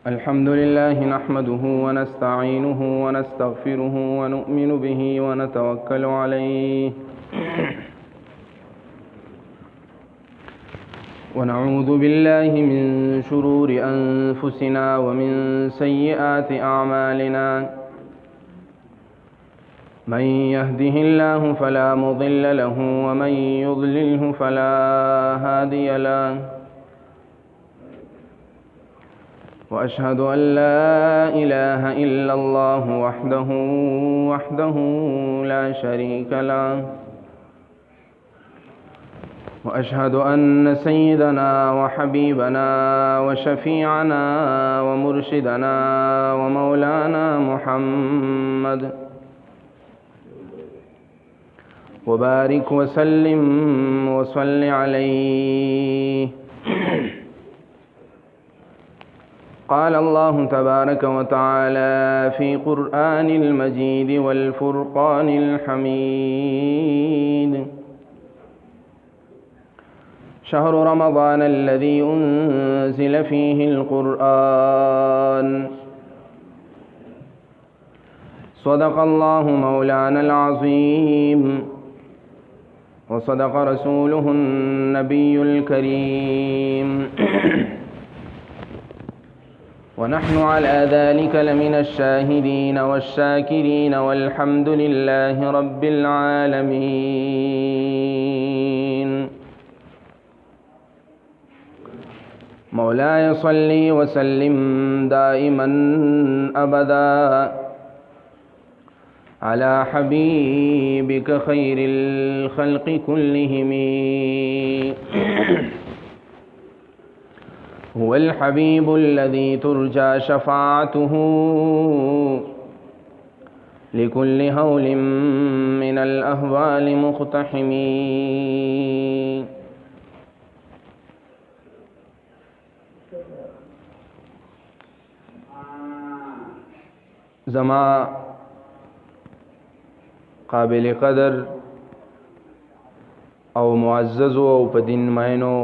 الحمد لله نحمده ونستعينه ونستغفره ونؤمن به ونتوكل عليه ونعوذ بالله من شرور أنفسنا ومن سيئات أعمالنا من يهده الله فلا مضل له ومن يضلله فلا هادي له وأشهد أن لا إله إلا الله وحده لا شريك له وأشهد أن سيدنا وحبيبنا وشفيعنا ومرشدنا ومولانا محمد وبارك وسلم وصل عليه قال الله تبارك وتعالى في قرآن المجيد والفرقان الحميد شهر رمضان الذي أنزل فيه القرآن صدق الله مولانا العظيم وصدق رسوله النبي الكريم ونحن على ذلك لمن الشاهدين والشاكرين والحمد لله رب العالمين مولاي صل وسلم دائما أبدا على حبيبك خير الخلق كلهم هو الحبيب الذي ترجى شفاعته لكل هول من الأهوال مقتحم زما قابل قدر او معزز او په دین مینو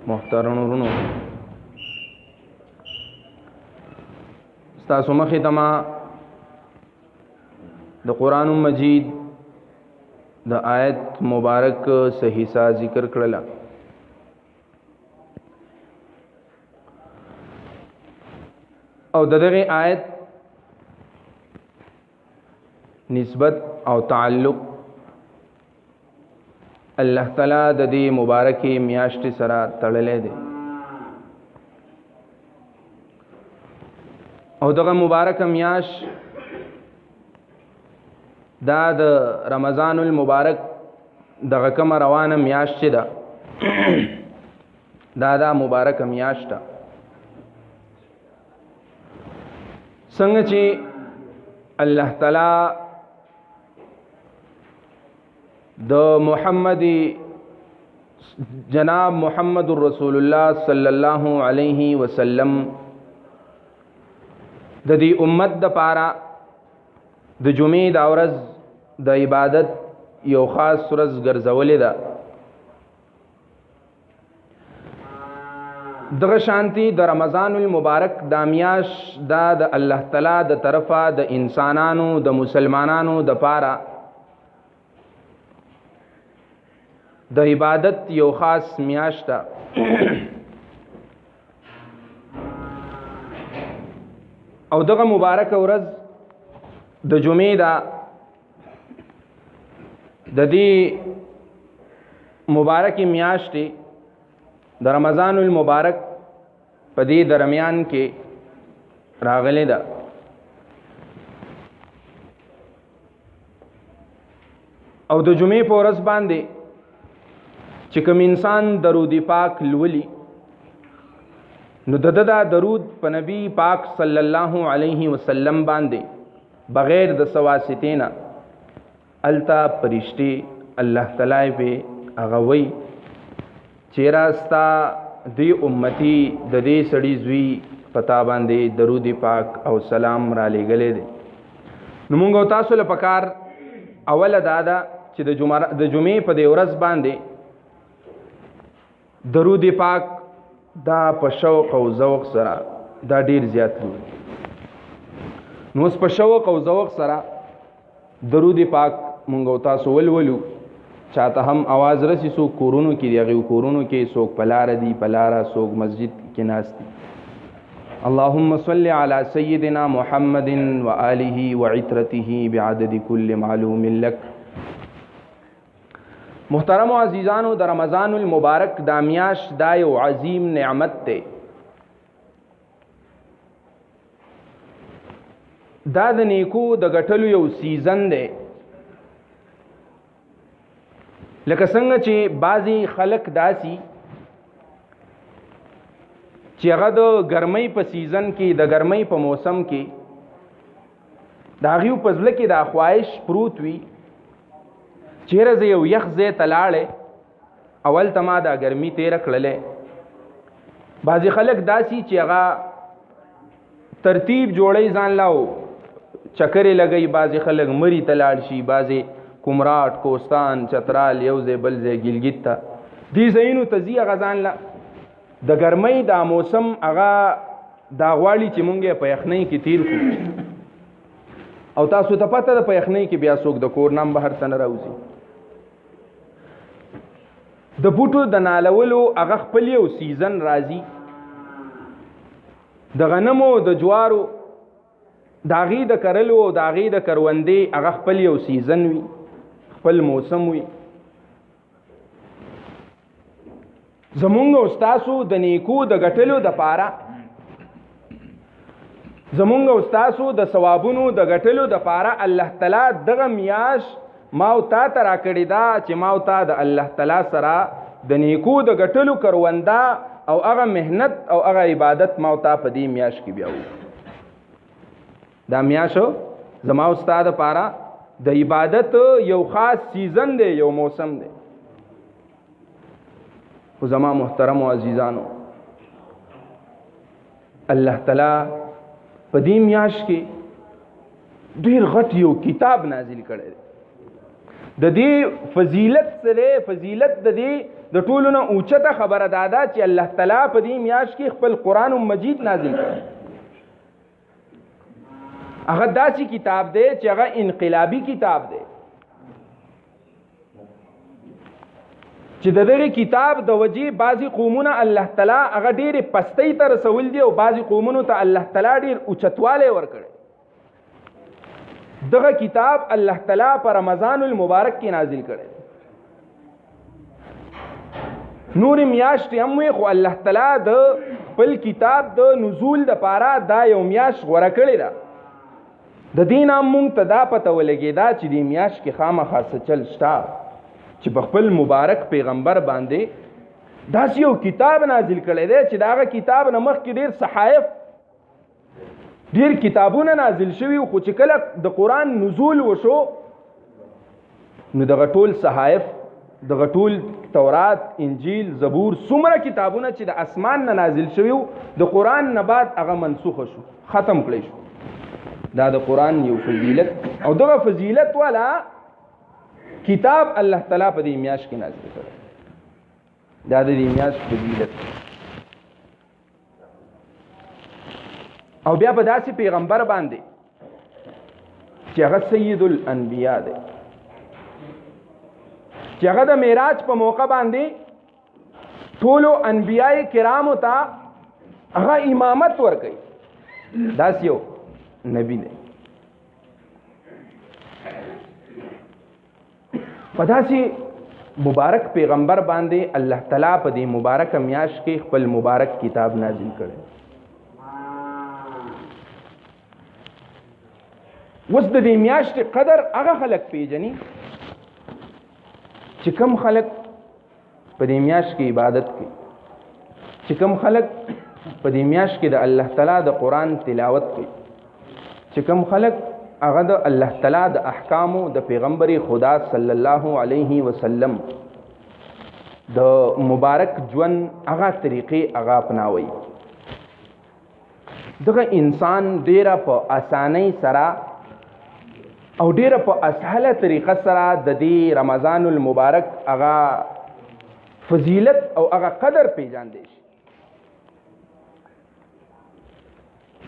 محترم ورونو تاسو مخې ته ما د قرآن مجید د آیت مبارک صحیح سا ذکر کړل او دغه آیت نسبت او تعلق الله تعالی د دې مبارکې میاشتې سره تړلې دي او دغه مبارک میاش دا د رمضان المبارک دغه کوم روانه میاش چې دا مبارک میاش ده څنګه چې الله تعالی د جناب محمد رسول الله صلی الله علیه وسلم د دې امت د پاره د جمعې د ورځ د عبادت یو خاص ورځ ګرځولې ده دغه شانتی د رمضان المبارک د میاش دا د الله تعالی د طرفه د انسانانو د مسلمانانو د پاره د عبادت یو خاص میاشت ده او دغه مبارک ورځ د جمعې ده د دې مبارک میاشت د رمضان المبارک په دې درمیان کې راغلي ده او د جمعې په ورځ باندې چې کوم انسان درود پاک لولي نو دغه درود په نبی پاک صلی الله علیه وسلم باندې بغیر د سواسطینا التا پرشتي الله تعالی به اغوي چیراستا دی امتی د دې سړي زوی پتا باندې درود پاک او سلام را لېګلې دي نو موږ تاسو له پکار اوله دادا چې د جمعې په دې ورځ باندې درود پاک دا په شوق او ذوق سره دا ډیر زیات وي. نو اوس په شوق او ذوق سره درود پاک مونږ او تاسو ولولو. چاته هم आवाज رسی سو کورونو کې دی، هغه کورونو کې څوک پلار دی پلارا، څوک مسجد کې ناس دي. اللهم صل على سيدنا محمد وآله وعترته بعدد كل معلوم لك. محترم و عزیزانو، د رمضان المبارک دا میاش دا یو عظیم نعمت ته. دا د نیکو د غټلو یو سیزن دی. لکه څنګه چې بعضی خلق داسي چې هغه د ګرمۍ په سیزن کې، د ګرمۍ په موسم کې د هغې په زړه کې دا خواهش پروت وي چیرې زه یو یخ ځای ته لاړی، اول ته ما دا ګرمي تېره کړلی. بعضې خلک داسي چې هغه ترتیب جوړی ځان لا او چکرې لګوي. بعضې خلک مري ته لاړ شي، بعضې کمراټ، کوستان، چترال، یو ځای بل ځای ګلګت ته، دې ځایونو ته ځي. هغه ځان لا د ګرمۍ دا موسم هغه دا غواړي چې مونږ یې په یخنۍ کې تیر کړو. او تاسو ته پته ده په یخنۍ کې بیا څوک د کور نام بهر ته نه راوځي. د بوټو د نالولو هغه خپل یو سیزن راځي. د غنمو د جوارو د هغې د کرلو او د هغې د کروندې هغه خپل یو سیزن وي، خپل موسم وي. زمونږ او ستاسو د نیکو د ګټلو دپاره، زمونږ او ستاسو د ثوابونو د ګټلو دپاره الله تعالی دغه میاش ما او تا ته راکړې ده چې ما او تا د الله تعالی سره د نیکو د ګټلو کرونده او هغه محنت او هغه عبادت ما او تا په دې میاش کې بیا وو. دا میاشو زما او ستا دپاره د عبادت یو خاص سیزن دی، یو موسم دی. خو زما محترم و عزیزانو، الله تعالی په دې میاش کې ډېر غټ یو کتاب نازل کړی دی. د دې فضیلت سره، فضیلت د دې د ټولو نه اوچته خبره دا ده چې الله تعالی په دې میاش کې خپل قرآن مجید نازل کړی. هغه داسې کتاب دی چې هغه انقلابي کتاب دی، چې د دغه کتاب د وجې بعضې قومونه الله تعالی هغه ډېرې پستۍ ته رسول دي او بعضې قومونو ته الله تعالی ډېر اوچتوالی ورکړی. دغه کتاب الله تعالی په رمضان المبارک کې نازل کړی. نور میاشتې هم وي، خو الله تعالی د خپل کتاب د نزول دپاره دا یو میاشت غوره کړې ده. د دې نه مونږ ته دا پته ولګېده چې دې میاشت کې خامخا څه چل شته چې په خپل مبارک پیغمبر باندې داسې یو کتاب نازل کړی دی چې د هغه کتاب نه مخکې ډېر صحایف، ډېر کتابونه نازل شوي، خو چې کله د قرآن نزول وشو نو دغه ټول صحایف، دغه ټول تورات، انجیل، زبور، څومره کتابونه چې د اسمان نه نازل شوي وو د قرآن نه بعد هغه منسوخه شو، ختم کړی شو. دا د قرآن یو فضیلت او دغه فضیلت والا کتاب الله تعالی په دې میاشت کې نازل کړی. دا د دې میاشت فضیلت. او بیا په داسې پیغمبر باندې چې هغه سید الانبیاء دی، چې هغه د معراج په موقع باندې ټولو انبیاء کرامو ته هغه امامت ورکوي. داسې یو نبی دی. په داسې مبارک پیغمبر باندې الله تعالی په دې مبارک میاشت کې خپل مبارک کتاب نازل کړی. اوس د دې میاشتې قدر هغه خلک پیژني چې کم خلک په دې میاشت کې عبادت کوي، چې کم خلک په دې میاشت کې د الله تعالی د قرآن تلاوت کوي، چې کم خلک هغه د الله تعالی د احکامو د پیغمبر خدا صلی الله علیه وسلم د مبارک ژوند هغه طریقې هغه اپناوي. دغه انسان ډیره په اسانۍ سره او ډیره په اسهله طریقه سره د دې رمضان المبارک هغه فضیلت او هغه قدر پیژاندې شي.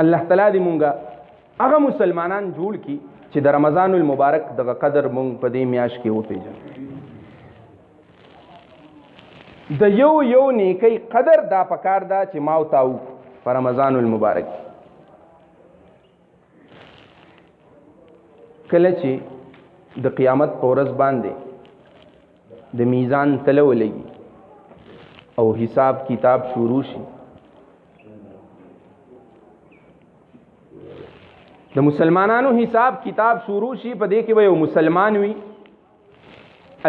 الله تعالی دې مونږه هغه مسلمانان جوړ کی چې د رمضان المبارک دغه قدر مونږ په دې میاشت کې وپېژنو. د یو نیکی قدر دا پکار دا چې ما او تاو په رمضان المبارک کله چې د قیامت په ورځ باندې د میزان تله ولګي او حساب کتاب شروع شي، د مسلمانانو حساب کتاب شروع شي، په دې کې به یو مسلمان وي،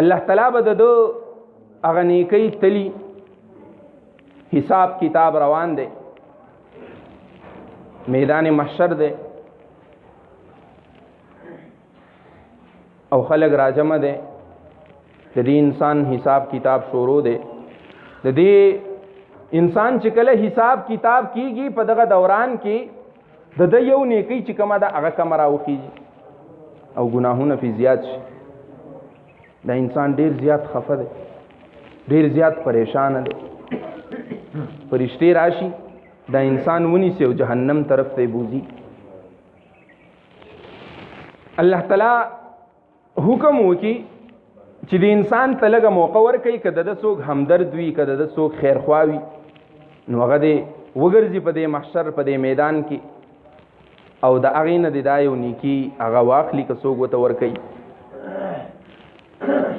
الله تعالی به د هغه نیکی تلی حساب کتاب روان دی، میدان محشر دی او خلق راجمه دی، د دې انسان حساب کتاب شروع دی. د دې انسان چې کله حساب کتاب کیږي په دغه دوران کې د یو نیکی چې کومه ده هغه کم راوخیږي او ګناهونه پې زیات شي. دا انسان ډیر زیات خفه دی، ډیر زیات پریشان دی، فرشتې راشي دا انسان ونیسي او جهنم طرف ته بوزي. الله تعالی حکم وکي چې د انسان ته لږه موقع ورکوي، که د څوک همدرد وي، که د څوک خیرخوا وي، نو هغه دې وګرځي په دې محشر په دې میدان کې او د هغې نه د دا یو نیکي هغه واخلي که څوک ورته ورکوي.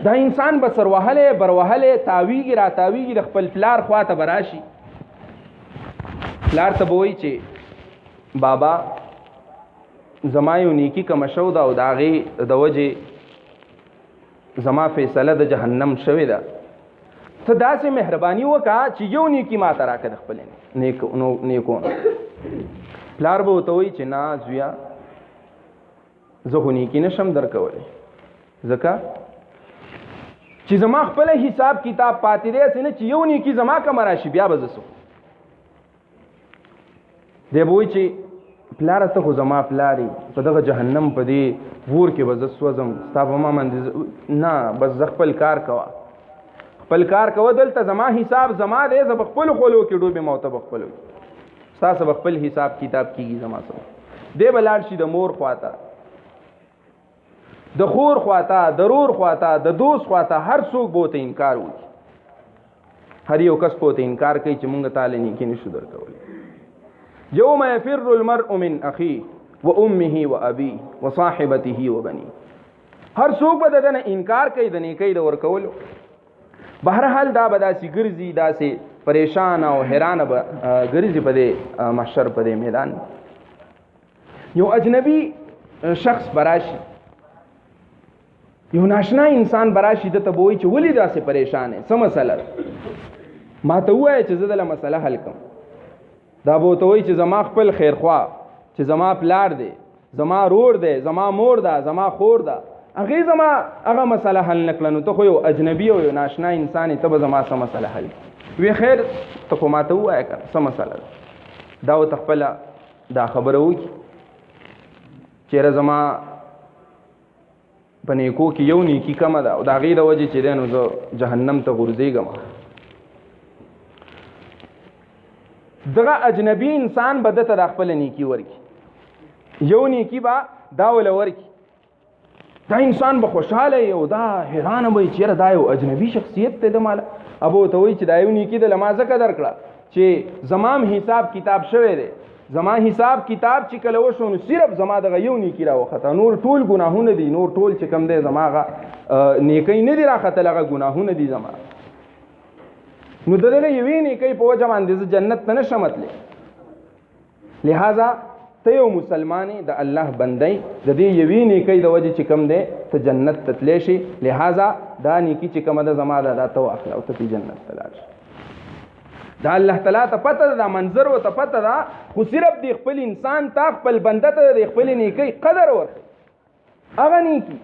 دا انسان به سروهلی بروهلی تاویږي را تاویږي، د خپل پلار خوا ته به راشي، پلار ته به وایي چې بابا زما یو نیکي کمه شو ده او د هغې د وجې زما فیصله د جهنم شوې ده، ته داسې مهرباني وکړه چې یو نیکي ما ته راکړه د خپلې نیکو. پلار به ورته وایي چې نه زویا زه خو نیکي نشم درکولی، ځکه چې زما خپل حساب کتاب پاتې دی، هسې نه چې یو نیکي زما کمه راشي بیا به زه څه دی به وایي چې پلاره ته خو زما پلاري په دغه جهنم په دې ور کې به زه سوځم، ستا په ما باندې نه، بس زه خپل کار کوه، خپل کار کوه، دلته زما حساب زما دی، زه به خپلو خولو کې ډوبې ما ته به خپلو ستاسو به خپل حساب کتاب کېږي زما سره. دی به لاړ شي د مور خواته، د خور خواته، د رور خواته، د دوست خواته، هر څوک به ورته انکار وکړي، هر یو کس به ورته انکار کوي چې مونږ تاله نیکي نشو درکولی. یوم یفر المرء من اخیه و امه و ابیه و صاحبته و بنیه، هر څوک به د ده نه انکار کوي د نیکۍ د ورکولو. بهرحال دا به داسې ګرځي، داسې پریشان او حیرانه به ګرځي په دې محشر په دې میدان. یو اجنبي شخص براشي، یو ناشنا انسان براشي، ده ته به وایي چې ولې داسې پریشان یې، څه مسله ده، ما ته ووایه چې زه دله مسله حل کړم. دا به ورته وایي چې زما خپل خیرخوا، چې زما پلار دی، زما رور دی، زما مور ده، زما خور ده، هغې زما هغه مسله حل نه کړه، نو ته خو یو اجنبي او یو ناشنا انسان یې، ته به زما څه مسله حل کړي. وی خیر ته خو ما ته ووایه که څه مسله ده. دا ورته خپله دا خبره وکړي چېرې زما په نیکو کې یو نیکي کمه ده او د هغې د وجې چې دی نو زه جهنم ته غورځېږم. دغه اجنبي انسان به ده ته دا خپله نیکي ورکړي، یو نیکي به دا وله ورکړي، دا انسان به خوشحاله وي او دا حیرانه به وي چېرې دا یو اجنبي شخصیت دی د ماله. ابه ورته وایي چې دا یو نیکي د ما ځکه درکړه چې زما حساب کتاب شوی دی، زما حساب کتاب چې کله وشو نو صرف زما دغه یو نیکي راوخته، نور ټول ګناهونه دي، نور ټول چې کوم دی زما هغه نیکۍ نه دي راختل، هغه ګناهونه دي زما. نو د دغه یوې نیکۍ په وجه باندې زه جنت ته نشم تللی. لہذا ته یو مسلمان د الله بندی، د دې یوې نیکۍ د وجې چې کوم دی ته جنت ته تللی شي، لہذا دا نیکي چې کومه ده زما ده دا ته واخله او ته جنت ته لاړ شي. دا الله تعالی ته پته ده، دا منظر ورته پته ده، خو صرف د خپل انسان ته خپل بنده ته د خپل نیکۍ قدر ورکړي. هغه نیکي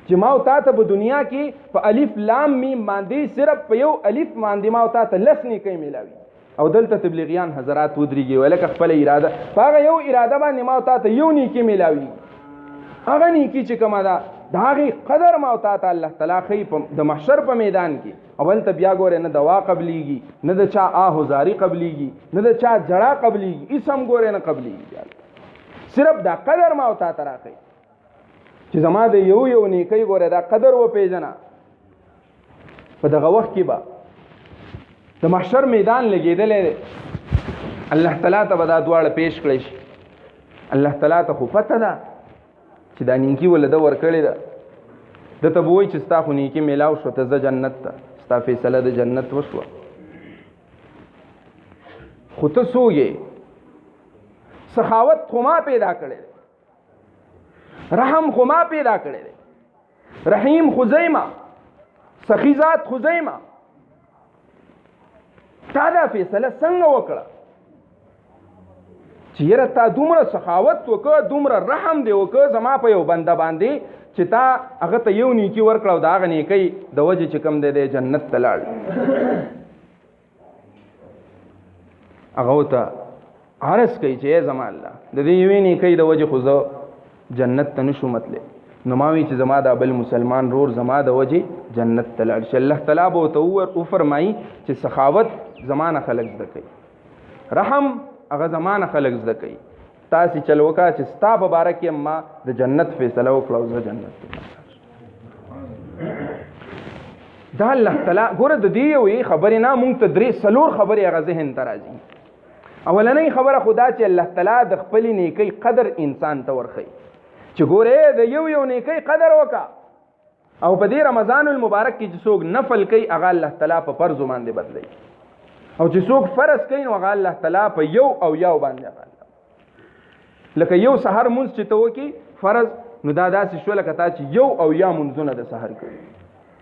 چې ما او تا ته په دنیا کې په الف لام میم باندې صرف په یو الف باندې ما او تا ته لس نیکۍ میلاوي، او دلته تبلیغیان حضرات ودرېږي ولکه خپله اراده په هغه یو اراده باندې ما او تا ته یو نیکي میلاوي. هغه نیکي چې کومه ده د هغې قدر ما او تا ته الله تعالی ښیي د محشر په میدان کې. اول ته بیا ګورې نه دوا قبلیږي، نه د چا آهزاري قبلیږي، نه د چا جړه قبلیږي، هېڅ هم ګورې نه قبلیږي. صرف دا قدر ما او تا ته راښیي چې زما د یو نیکۍ ګورې دا قدر وپېژنه. په دغه وخت کې به د محشر میدان لګېدلی دی، الله تعالی ته به دا دواړه پیش کړی شي. الله تعالی ته خو پته ده چې دا نیکي وله ده ورکړې ده، ده ته به وایي چې ستا خو نیکي میلاو شو، ته ځه جنت ته، ستا فیصله د جنت وشوه. خو ته څوک یې؟ سخاوت خو ما پیدا کړی دی، رحم خو ما پیدا کړی دی، رحیم خو زی ما، سخی ذات خو زی ما. تا دا فیصله څنګه وکړه چې یاره تا دومره سخاوت وکړه، دومره رحم دی وکړه زما په یو بنده باندې چې تا هغه ته یو نیکي ورکړه او د هغه نیکۍ د وجې چې کوم دی جنت ته لاړ. هغه ورته عرض کوي چې ای زما الله د دې یوې نیکۍ د وجې خو زه جنت ته نشو متلی. نو ما وی چې زما دا بل مسلمان رور زما د وجې جنت ته لاړ شي. الله تعالی به ورته وفرمایي چې سخاوت زمانه خلق زده کوي، رحم هغه زمانه خلق زده کوي. تاسې چل وکړه چې ستا په باره کې ما د جنت فیصله وکړه او زه جنت ته دا الله تعالی ګوره د دې یوې خبرې نه مونږ ته درې څلور خبرې هغه ذهن ته راځي. اولنۍ خبره خو دا چې الله تعالی د خپلې نیکۍ قدر انسان ته ورښیي چې ګوره د یو نیکۍ قدر وکړه. او په دې رمضان المبارک کې چې څوک نفل کوي هغه الله تعالی په فرض باندې بدلوي، او چې څوک فرض کوي نو هغه الله تعالی په یو باندې غواړي. لکه یو سحر مونځ چې ته وکړي فرض، نو دا داسې شو لکه تا چې یا مونځونه د سحر کوي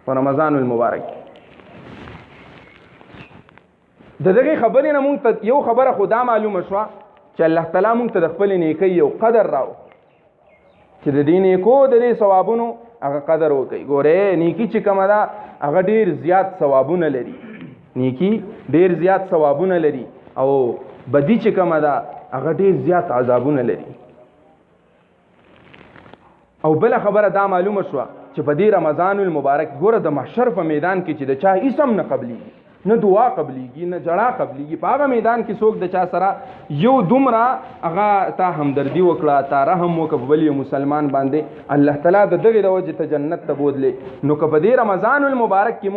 په رمضان المبارک. د دغې خبرې نه مونږ ته یو خبره خو دا معلومه شوه چې الله تعالی مونږ ته د خپلې نیکۍ یو قدر راو چې د دې نیکو د دې ثوابونو هغه قدر وکړي. ګورې نیکي چې کومه ده هغه ډېر زیات ثوابونه لري، نیکي ډېر زیات ثوابونه لري، او بدی چې کومه ده هغه ډېر زیات عذابونه لري. او بل خبره دا معلومه شوه چې په دې رمضان المبارک ګوره د محشر په میدان کې چې د چا اسم نه قبلیږي، نه دعا قبلیږي، نه جړه قبلیږي، په هغه میدان کې څوک د چا سره یو دومره هغه تا همدردي وکړه، تا رحم وکړه په بل یو مسلمان باندې، الله تعالی د دغې د وجې ته جنت ته بوتلی. نو که په دې رمضان المبارک کې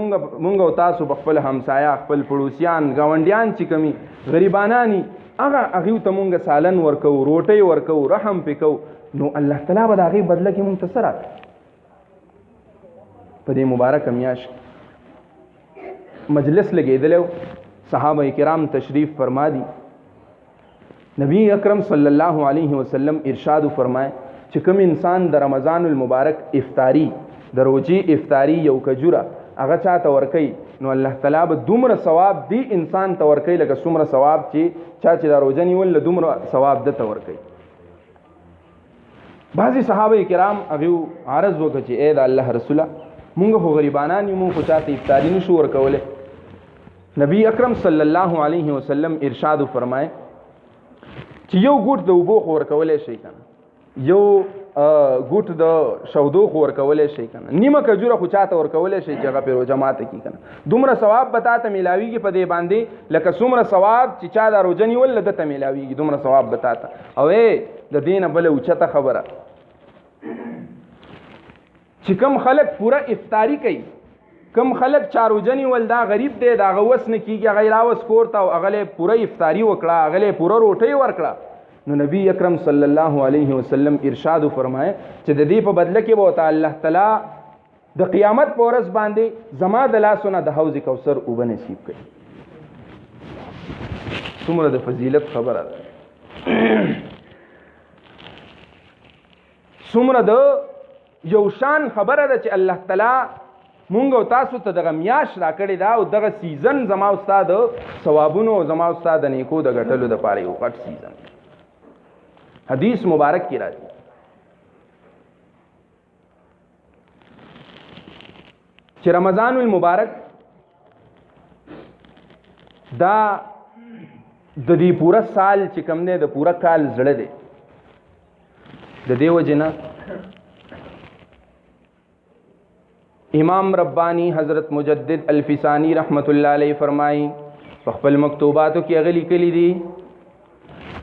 مونږ او تاسو په خپل همسایه، خپل پړوسیان، ګاونډیان چې کمی غریبانانی هغې ته مونږ سالن ورکو، روټۍ ورکو، رحم پې کوو، نو الله تعالی به د هغې بدله کې مونږ ته څه راکړي. په دې مبارکه میاشت مجلس لګېدلی، صحابه کرام تشریف فرما دي. نبی اکرم صلی الله علیه وسلم ارشاد فرمائے چې کوم انسان د رمضان المبارک افطاری، د روزې افطاری یو کجوره هغه چاته ورکوي، نو الله تعالی به دومره ثواب دی انسان ته ورکوي لکه څومره ثواب چې د روزه نیول دومره ثواب ده ته ورکوي. بعضې صحابه کرام هغې عرض وکړه چې ای د الله رسوله مونږ خو غریبانان یو، مونږ خو چاته افطاري نشو ورکولی. نبی اکرم صلی الله علیه وسلم ارشاد فرمائے چې یو ګوټ د اوبو خو ورکولی شي که نه، یو ګوټ د شودو خو ورکولی شي که نه، نیمه کجوره خو چاته ورکولی شي چې هغه پرې روژه ماته کړي که نه، دومره ثواب به تا ته میلاویږي په دې باندې لکه څومره ثواب چې چا دا روژه نیول ده ته میلاویږي، دومره ثواب به تا ته. او د دې نه بله اوچته خبره چې کم خلک پوره افطاری کوي، کم خلک چاروجنی ول دا غریب دی، دا غوس نه کیږي، هغه راوس کور ته او هغه پوره افطاری وکړه، هغه پوره روټۍ ورکړه. نو نبی اکرم صلی الله علیه وسلم ارشاد فرمائے چې د دې په بدله کې به الله تعالی د قیامت په ورځ باندې زما د لاسونه د حوض کوثر اوبه نصیب کړي. څومره د فضیلت خبره ده، څومره د یو شان خبره ده چې الله تعالی مونږ او تاسو ته دغه میاش را کړی دا او دغه سیزن زما استاد ثوابونو او زما استاد نیکو د غټلو د پاره یو غټ سیزن. حدیث مبارک کی راځي چې رمضان المبارک دا د دې پورا سال چې کوم نه د پورا کال زړه دی، د دې وجه نه امام ربانی حضرت مجدد الفسانی رحمت الله علیه فرمایي په خپل مکتوباتو کې غلي کلی دي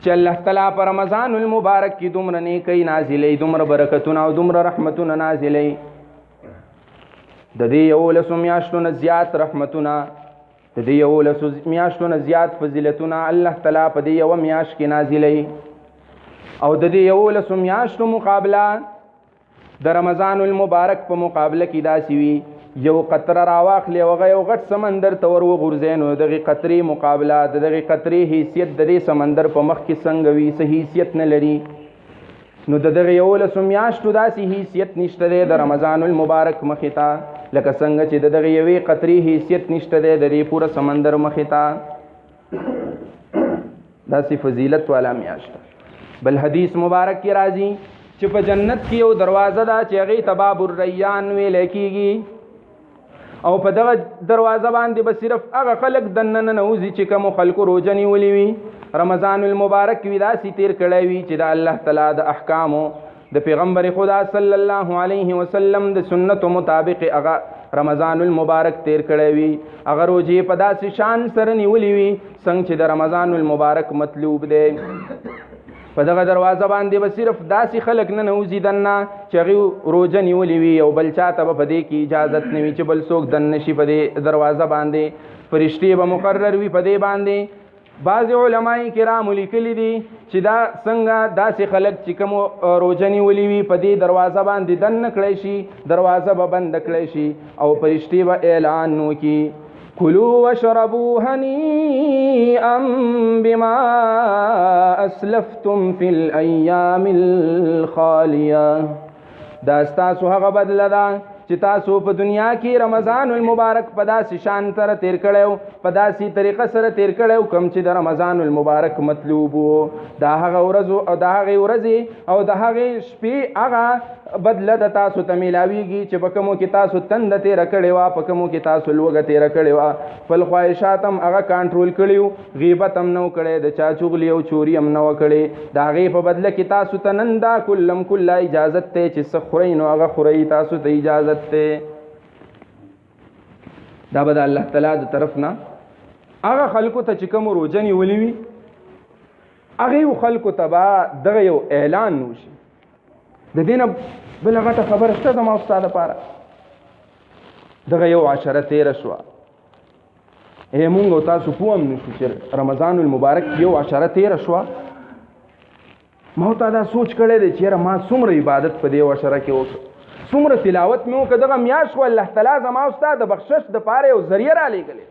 چې الله تعالی پر رمضان المبارک کې دومره نیکی نازلې، دومره برکتونه او دومره رحمتونه نازلې، د دې 11 میاشتو نه زیات رحمتونه، د دې 11 میاشتو نه زیات فضیلتونه الله تعالی په دې یو میاشت کې نازلې، او د دې 11 میاشتو مقابله د رمضان المبارک په مقابله کې داسې وي یو قطره راواخلې او هغه یو غټ سمندر ته ور وغورځې، نو دغې قطرې مقابله د دغې قطرې حیثیت د دې سمندر په مخ کې څنګه وي، څه حیثیت نه لري. نو د دغې 11 میاشتو داسې حیثیت نشته دی د رمضان المبارک مخې ته لکه څنګه چې د دغې یوې قطرې حیثیت نشته دی د دې پوره سمندر مخې ته. داسې فضیلت والا میاشت. بل حدیث مبارک کې راځي چې په جنت کې یو دروازه ده چې هغې ته باب الریان ویلی کېږي، او په دغه دروازه باندې به صرف هغه خلک دننه نوځي چې کومو خلکو روژه نیولې وي، رمضان المبارک وي داسې تیر کړی وي چې د الله تعالی د احکامو د پیغمبر خدا صلی الله علیه وسلم د سنتو مطابق هغه رمضان المبارک تیر کړی وي، هغه روژې په داسې شان سره نیولې وي څنګه چې د رمضان المبارک مطلوب دی. په دغه دروازه باندې به صرف داسې خلک نه نوځي دننه چې هغې روژه نیولې وي، او بل چاته به په دې کې اجازت نه وي چې بل څوک دننه شي په دې دروازه باندې، فرشتې به مقرر وي په دې باندې. بعضې علماء کرام لیکلي دي چې دا څنګه داسې خلک چې کوم روژه نیولې وي په دې دروازه باندې دننه کړی شي، دروازه به بنده کړی شي او فرشتې به اعلان وکړي کلوا واشربوا هنيئا بما اسلفتم في الايام الخاليه. دا ستاسو هغه بدله ده چې تاسو په دنیا کې رمضان المبارک په داسې شان سره تیر کړی، په داسې طریقه سره تیر کړی کوم چې د رمضان المبارک مطلوب وو. دا هغه ورځو او د هغې ورځې او د هغې شپې هغه بدله د تاسو ته میلاویږي چې په کومو کې تاسو تنده تیره کړې وه، په کومو کې تاسو لوږه تیره کړې وه، خپل خواهشات هم هغه کنټرول کړي وو، غیبت هم نه و کړی، د چا چغلي او چوري هم نه وه کړې، د هغې په بدله کې تاسو ته نن دا کلم کله اجازت دی چې څه خورئ نو هغه خورئ، تاسو ته اجازت دی. دا به د الله تعالی د طرف نه هغه خلکو ته چې کوم روژه نیولې وي هغې خلکو ته به دغه یو اعلان وشي. د دې نه بله غټه خبره شته زما او ستا دپاره، دغه یو عشره تېره شوه، مونږ او تاسو پوه هم نه شو چې رمضان المبارک یو عشره تېره شوه. ما ورته دا سوچ کړی دی چې یاره ما څومره عبادت په دې یو عشره کې وکړه، څومره تلاوت مې وکړه، دغه میاشت خو الله تعالی زما او ستا د بخشش دپاره یو ذریعه رالیږلی،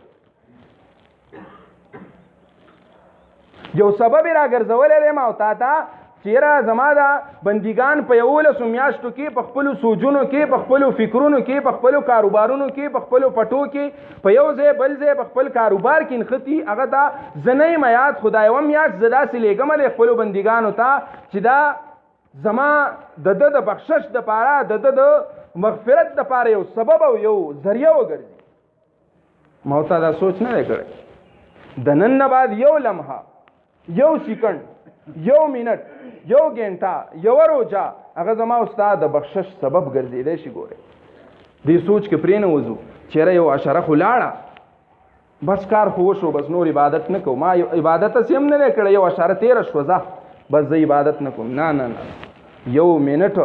یو سبب یې راګرځولی دی ما او تا ته چې یاره زما دا بندګان په 11 میاشتو کې په خپلو سوچونو کې، په خپلو فکرونو کې، په خپلو کاروبارونو کې، په خپلو پټو کې، په یو ځای بل ځای په خپل کاروبار کې نښتي، هغه ته زه نه یم یاد، خو دا یوه میاشت زه داسې لیږمه دی خپلو بندګانو ته چې دا زما د ده د بخشش دپاره، د ده د مغفرت دپاره یو سبب او یو ذریعه وګرځي. ما ورته دا سوچ نه دی کړی. د نن نه بعد یو لمحه، یو سیکنډ، یو منټ، یو ګنټه، یو روژه هغه زما او ستا د بخشش سبب ګرځېدی شي. ګورئ دې سوچ کې پرې نه وځو چېرې یو عشره خو لاړه، بس کار خو وشو، بس نور عبادت نه کوو، ما عبادت هسې هم نه دی کړی، یو عشره تېره شوه ځه بس زه عبادت نه کوم. نه نه نه، یو منټ،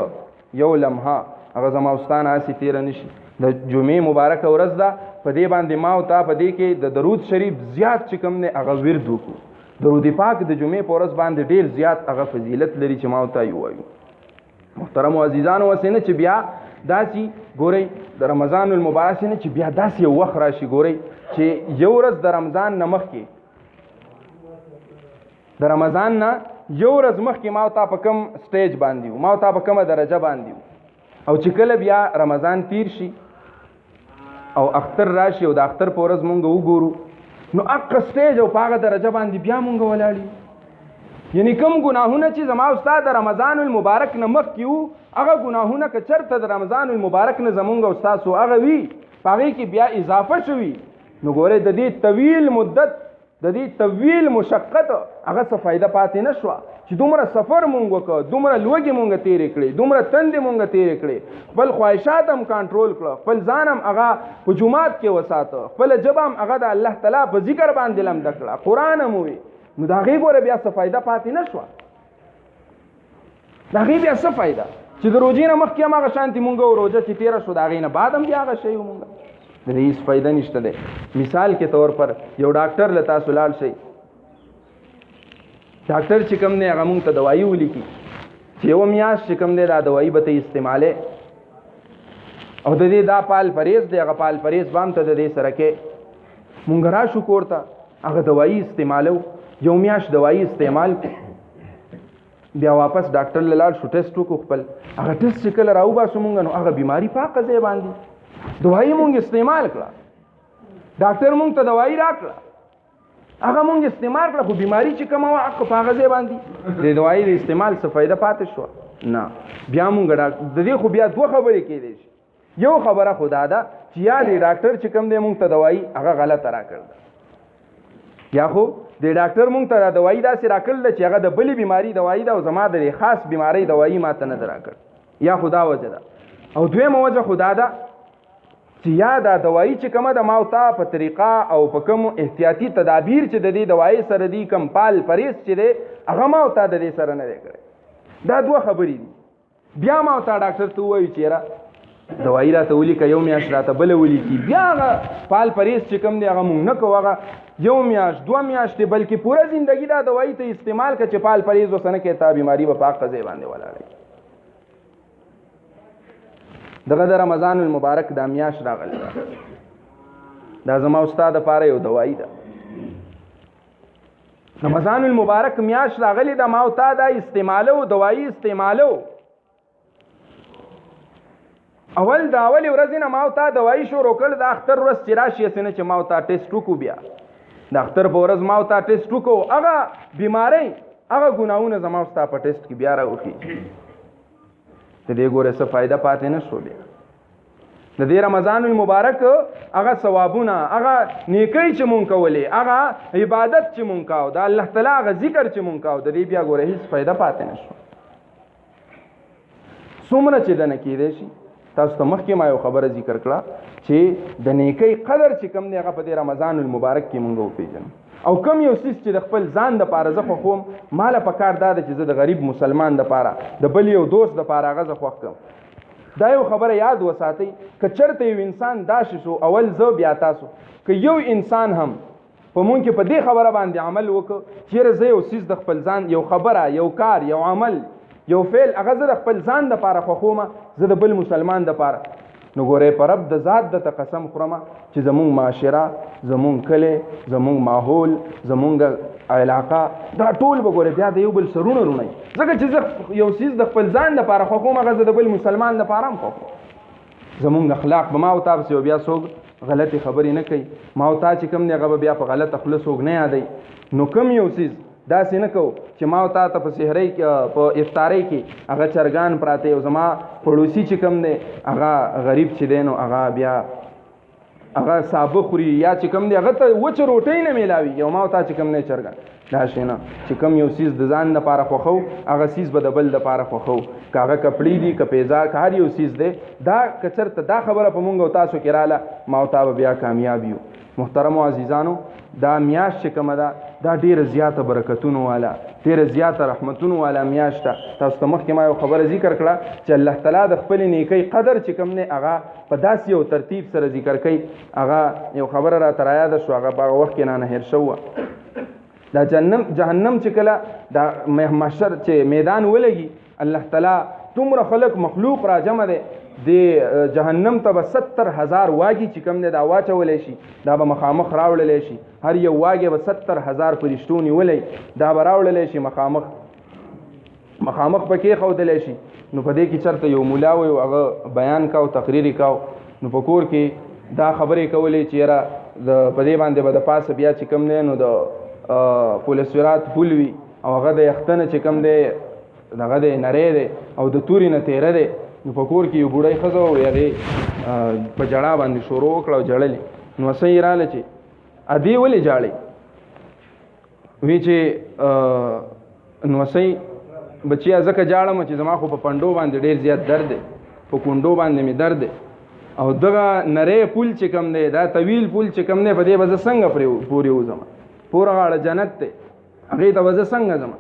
یو لمحه هغه زما او ستا نه هسې تېره نه شي. د جمعې مبارکه ورځ ده، په دې باندې ما او تا په دې کې د درود شریف زیات چې کوم دی هغه ورد وکړو. درود پاک د جمعې په ورځ باندې ډېر زیات هغه فضیلت لري چې ما او تا یې ووایو. محترمو عزیزانو، هسې نه چې بیا داسې ګورئ د رمضان المبارک نه چې بیا داسې یو وخت راشي، ګورئ چې یو ورځ د رمضان نه مخکې، د رمضان نه یو ورځ مخکې ما او تا په کوم سټیج باندې وو، ما او تا په کومه درجه باندې وو، او چې کله بیا رمضان تیر شي او اختر راشي او د اختر په ورځ مونږ وګورو نو اقا سټیج او په هغه درجه باندې بیا مونږ ولاړ یو. یعنی کوم ګناهونه چې زما او ستا د رمضان المبارک نه مخکې وو، هغه ګناهونه که چېرته د رمضان المبارک نه زمونږ او ستاسو هغه وي، په هغې کې بیا اضافه شوي، نو ګورئ د دې طویل مدت د دې طویل مشقت هغه څه فایده پاتې نه شوه چې دومره سفر مونږ وکړو، دومره لوږې مونږ تېرې کړې، دومره تندې مونږ تېرې کړې، خپل خواهشات هم کنټرول کړه، خپل ځان هم هغه په جومات کې وساته، خپله ژبه هم هغه د الله تعالی په ذکر باندې لمده کړه، قرآن هم ووي، نو د هغې ګوره بیا څه فایده پاتې نه شوه. د هغې بیا څه فایده چې د روژې نه مخکې هم هغه شانتې مونږ او روژه چې تېره شو د هغې نه بعد هم بیا هغه شی مونږ د دې هېڅ فایده نشته دی. مثال کې طور پر یو ډاکټر له تاسو لاړ شئ، ډاکټر چې کوم دی هغه مونږ ته دوایي ولیکي چې یوه میاشت چې کوم دی دا دوایي به ته استعمالې او د دې دا پال پرهیز دی، هغه پال پرهیز به هم ته د دې سره کې مونږ راشو کور ته، هغه دوایي استعمالو، یو میاشت دوایي استعمال بیا واپس ډاکټر له لاړ شو، ټیسټ وکړو خپل، هغه ټیسټ چې کله راوباسو مونږ نو هغه بیماري پاکه ځای باندې دوایي مونږ استعمال کړه، ډاکټر مونږ ته دوایي راکړه، هغه مونږ استعمال کړه، خو بیماري چې کومه وه هغه په هغه ځای باندې د دوایي د استعمال څه فایده پاتې شوه نه. بیا مونږ د دې خو بیا دوه خبرې کېدی شي، یو خبره خو دا ده چې یا د ډاکټر چې کوم دی مونږ ته دوایي هغه غلطه راکړه، یا خو د ډاکټر مونږ ته دا دوایي داسې راکړل چې هغه د بلې بیماري دوایي ده او زما د خاص بیمارۍ دوایي ما ته نه ده راکړ، یا خو دا وجه ده. او دویمه وجه خو دا ده چې یا دا دوایي چې کومه د ما او تا په طریقه او په کوم احتیاطي تدابیر چې د دې دوایي سره دي، کوم پال پرهیز چې دی هغه ما او تا د دې سره نه دی کړی. دا دوه خبرې دي. بیا ما او تا ډاکټر ته ووایو چې یاره دوایي راته ولیکه، یو میاشت راته بله ولیکي، بیا هغه پال پرهیز چې کوم دی هغه مونږ نه کوو، هغه یو میاشت دوه میاشتې بلکې پوره زندگی دا دوایي ته استعمال کړه چې پال پرهیز ورسره نه کوې تا بیماري به پاک ځای باندې ولاړوي. دغه د رمضان المبارک دا میاشت راغلی ده، دا زما استاد دپاره یو دوایي ده. رمضان المبارک میاشت راغلی ده، ما او تا دا استعمالو، دوایي استعمالو. اول د اولې ورځې نه ما او تا دوایي شروع کړل، د اختر ورځ چې راشي هسې نه چې ما او تا ټیسټ وکړو، بیا د اختر په ورځ ما او تا ټیسټ وکړو، هغه بیمارۍ هغه ګناهونه زما او ستا په ټیسټ کې بیا راوخېږي. د دې ګوره څه فایده پاتې نه شو. بیا د دې رمضان المبارک هغه ثوابونه، هغه نیکۍ چې مونږ کولې، هغه عبادت چې مونږ کاو، د الله تعالی هغه ذکر چې مونږ کاو، د دې بیا ګوره هېڅ فایده پاتې نه شو. څومره چې دنه کېدی شي، تاسو ته مخکې ما یو خبره ذکر کړه چې د نیکۍ قدر چې کوم دی هغه په دې رمضان المبارک کې مونږ وپېژنو. او کم یو څیز چې د خپل ځان دپاره زه خوښوم، ماله پکار دا ده چې زه د غریب مسلمان دپاره، د بل یو دوست دپاره هغه زه خوښ کړم. دا یو خبره یاد وساتئ، که چېرته یو انسان داسې شو، اول زه بیا تاسو، که یو انسان هم په مونږ کې په دې خبره باندې عمل وکړو چېرې زه یو څیز د خپل ځان، یو خبره، یو کار، یو عمل، یو فعل هغه زه د خپل ځان دپاره خوښوم، زه د بل مسلمان دپاره، نو ګورئ په رب د ذات د ته قسم خورم چې زمونږ معاشره، زمونږ کلی، زمونږ ماحول، زمونږ علاقه، دا ټول به ګورئ بیا د یو بل سرونه رونی، ځکه چې زه یو څیز د خپل ځان دپاره خوښوم هغه زه د بل مسلمان دپاره هم خوښوم. زمونږ اخلاق به ما او تا پسې بیا څوک غلطې خبرې نه کوي، ما او تا چې کوم دی هغه به بیا په غلطه خوله څوک نه یادوي. نو کوم یو څیز داسې نه کوو چې ما او تا ته په سحرۍ کې، په افطارۍ کې هغه چرګان پراته او زما پړوسي چې کوم دی هغه غریب چې دی نو هغه بیا هغه سابه خوري، یا چې کوم دی هغه ته وچه روټۍ نه میلاوي، یو ما او تا چې کوم دی چرګان، دا شی نه. چې کوم یو څیز د ځان دپاره خوښو هغه څیز به د بل دپاره خوښو، که هغه کپړې دي، که پیزار، که هر یو څیز دی، دا که چېرته دا خبره په مونږ او تاسو کې راله، ما او تا به بیا کامیاب یو. محترمو عزیزانو، دا میاشت چې کومه ده دا ډیره زیاته برکتونو والا، ډیره زیاته رحمتونو والا میاشت ده. تاسو ته مخکې ما یو خبره ذکر کړه چې الله تعالی د خپلې نیکۍ قدر چې کوم دی هغه په داسې یو ترتیب سره ذکر کوي. هغه یو خبره راته رایاده شو، هغه په هغه وخت کې نه هېر شوه. دا جهنم چې کله دا محشر چې میدان ولګي، الله تعالی دومره خلق مخلوق را جمع دی، د جهنم ته به 70,000 واګي چې کوم دی دا واچولی شي، دا به مخامخ راوړلی شي، هر یو واګي به 70,000 فرشتو نیولی، دا به راوړلی شي مخامخ پکې ښودلی شي. نو په دې کې چېرته یو مولا وی هغه بیان کاو، تقریر یې کاو، نو په کور کې دا خبرې کولې چې یاره په دې باندې به د پاسه بیا چې کوم دی نو د پولسورات پول وي، او هغه د یختنه چې کوم دی دغه دی نری دی او د تورې نه تیره دی. نو په کور کې یو بوډۍ ښځه وه، هغې په جړا باندې شروع وکړه او جړلې. نو څه یې راله چې ادې ولې جاړئ؟ وی چې نوسۍ بچیا ځکه جاړم چې زما خو په پنډو باندې ډېر زیات درد دی، په کونډو باندې مې درد دی، او دغه نری پول چې کم دی، دا طویل پول چې کم دی، په دې به زه څنګه پورې وځم؟ پوره غاړه جنت دی، هغې ته به زه څنګه ځم؟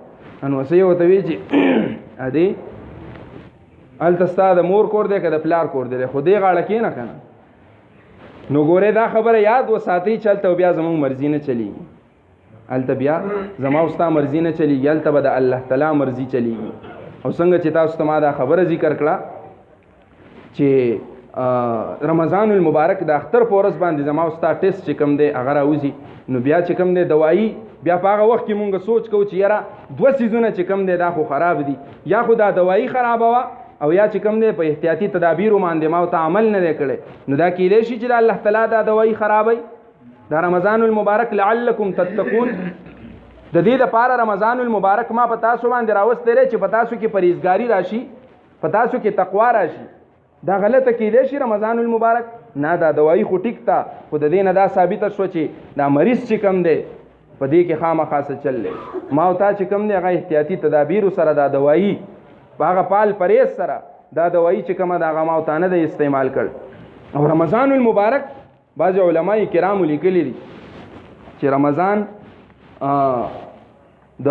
نوسۍ ورته وی چې ادې هلته ستا د مور کور دی که د پلار کور دی، خو دې غاړه کښېنه که نه. نو ګورې دا خبره یاد وساتئ چې هلته بیا زموږ مرضي نه چلیږي، هلته بیا زما او ستا مرضي نه چلیږي، هلته به د الله تعالی مرضي چلیږي. او څنګه چې تاسو ته ما دا خبره ذکر کړه چې رمضان المبارک د اختر په ورځ باندې زما او ستا ټیسټ چې کوم دی هغه راوځي، نو بیا چې کوم دی دوایي بیا په هغه وخت کې مونږ سوچ کوو چې یاره دوه څیزونه چې کوم دی دا خو خراب دي، یا خو دا دوایي خرابه وه او یا چې کوم دی په احتیاطي تدابیرو باندې ما ورته عمل نه دی کړی، نو دا کیدای شي چې د الله تعالی دا دوایي خرابوي. دا رمضان المبارک لعلکم تتقون، د دې لپاره رمضان المبارک ما په تاسو باندې راوستی دی چې په تاسو کې پرهیزګاري راشي، په تاسو کې تقوا راشي. دا غلطه کیدای شي رمضان المبارک نه، دا دوایي خو ټیک ته، خو د دې نه دا ثابته شوه چې دا مریض چې کوم دی په دې کې خامخا څه چل دی. ما او تا چې کوم دی هغه احتیاطي تدابیرو سره دا دوایي په هغه پال پرهیز سره دا دوایي چې کومه د هغه ما او تا نه دی استعمال کړ. او رمضان المبارک بعض علماء کرامو لیکلي دي چې رمضان د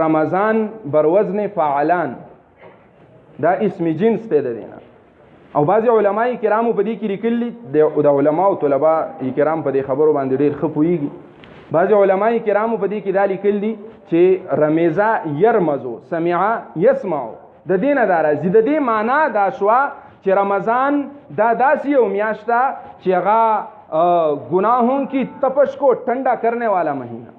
رمضان بروزن فعلان دا اسم جنس دی د دینه. او بعض علماء کرامو په دې کې لیکلي د علماء او طلبه کرام په دې خبرو باندې ډېر ښه پوهېږي. بعض علماء کرامو په دې کې دا لیکلي چې رمضا يرمزو سمع يسمع، د دې نه دا راځي، د دې معنا دا شوه چې رمضان دا داسې یو میاشت ده چې هغه گناہوں کی تپش کو ٹھنڈا کرنے والا مہینہ،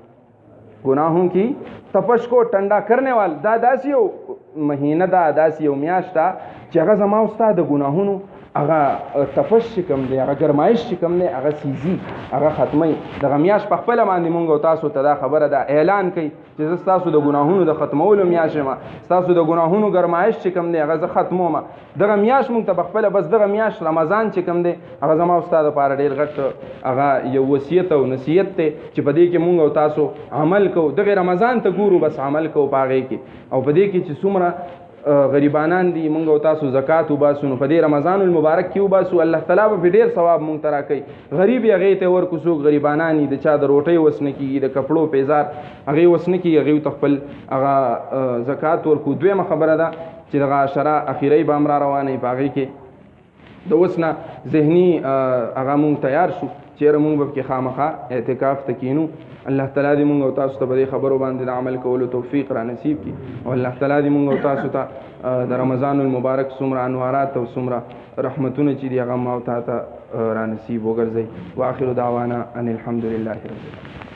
گناہوں کی تپش کو ٹھنڈا کرنے والا دا داسې یو مهینه ده، داسې یو میاشت ده چې هغه زما او ستا د ګناهونو هغه تپش چې کوم دی، هغه ګرمایش چې کوم دی، هغه سیزي، هغه ختموي. دغه میاشت په خپله باندې مونږ او تاسو ته دا خبره ده اعلان کوي چې زه ستاسو د ګناهونو د ختمولو میاشت یم، ستاسو د ګناهونو ګرمایش چې کوم دی هغه زه ختموم. دغه میاشت مونږ ته په خپله بس دغه میاشت رمضان چې کوم دی هغه زما او ستا دپاره ډېر غټ هغه یو وصیت او نصیحت دی چې په دې کې مونږ او تاسو عمل کوو. دغه رمضان ته ګورو بس عمل کوو په هغې کې، او په دې کې چې څومره غریبانان دي مونږ او تاسو زکات وباسو، نو په دې رمضان المبارک کې وباسو، الله تعالی به ډېر ثواب مونږ ته راکوي. غریب یې هغې ته ورکو، څوک غریبانان دي د چا د روټۍ وس نه کېږي، د کپړو پیزار هغې وس نه کېږي، هغې ته خپل هغه زکات ورکو. دویمه خبره ده چې دغه عشره اخیرۍ به هم را روانه وي، په هغې کې د اوس نه ذهني هغه مونږ تیار شو چیرې مونږ به پکې خامخا اعتکاف ته کینو. الله تعالی دې مونږ او تاسو ته په دې خبرو باندې د عمل کولو توفیق را نصیب کړي، او الله تعالی دې مونږ او تاسو ته د رمضان المبارک څومره انوارات او څومره رحمتونه چې دي هغه ما او تا ته را نصیب وګرځي. واخر دعوانا ان الحمد لله رب العالمین.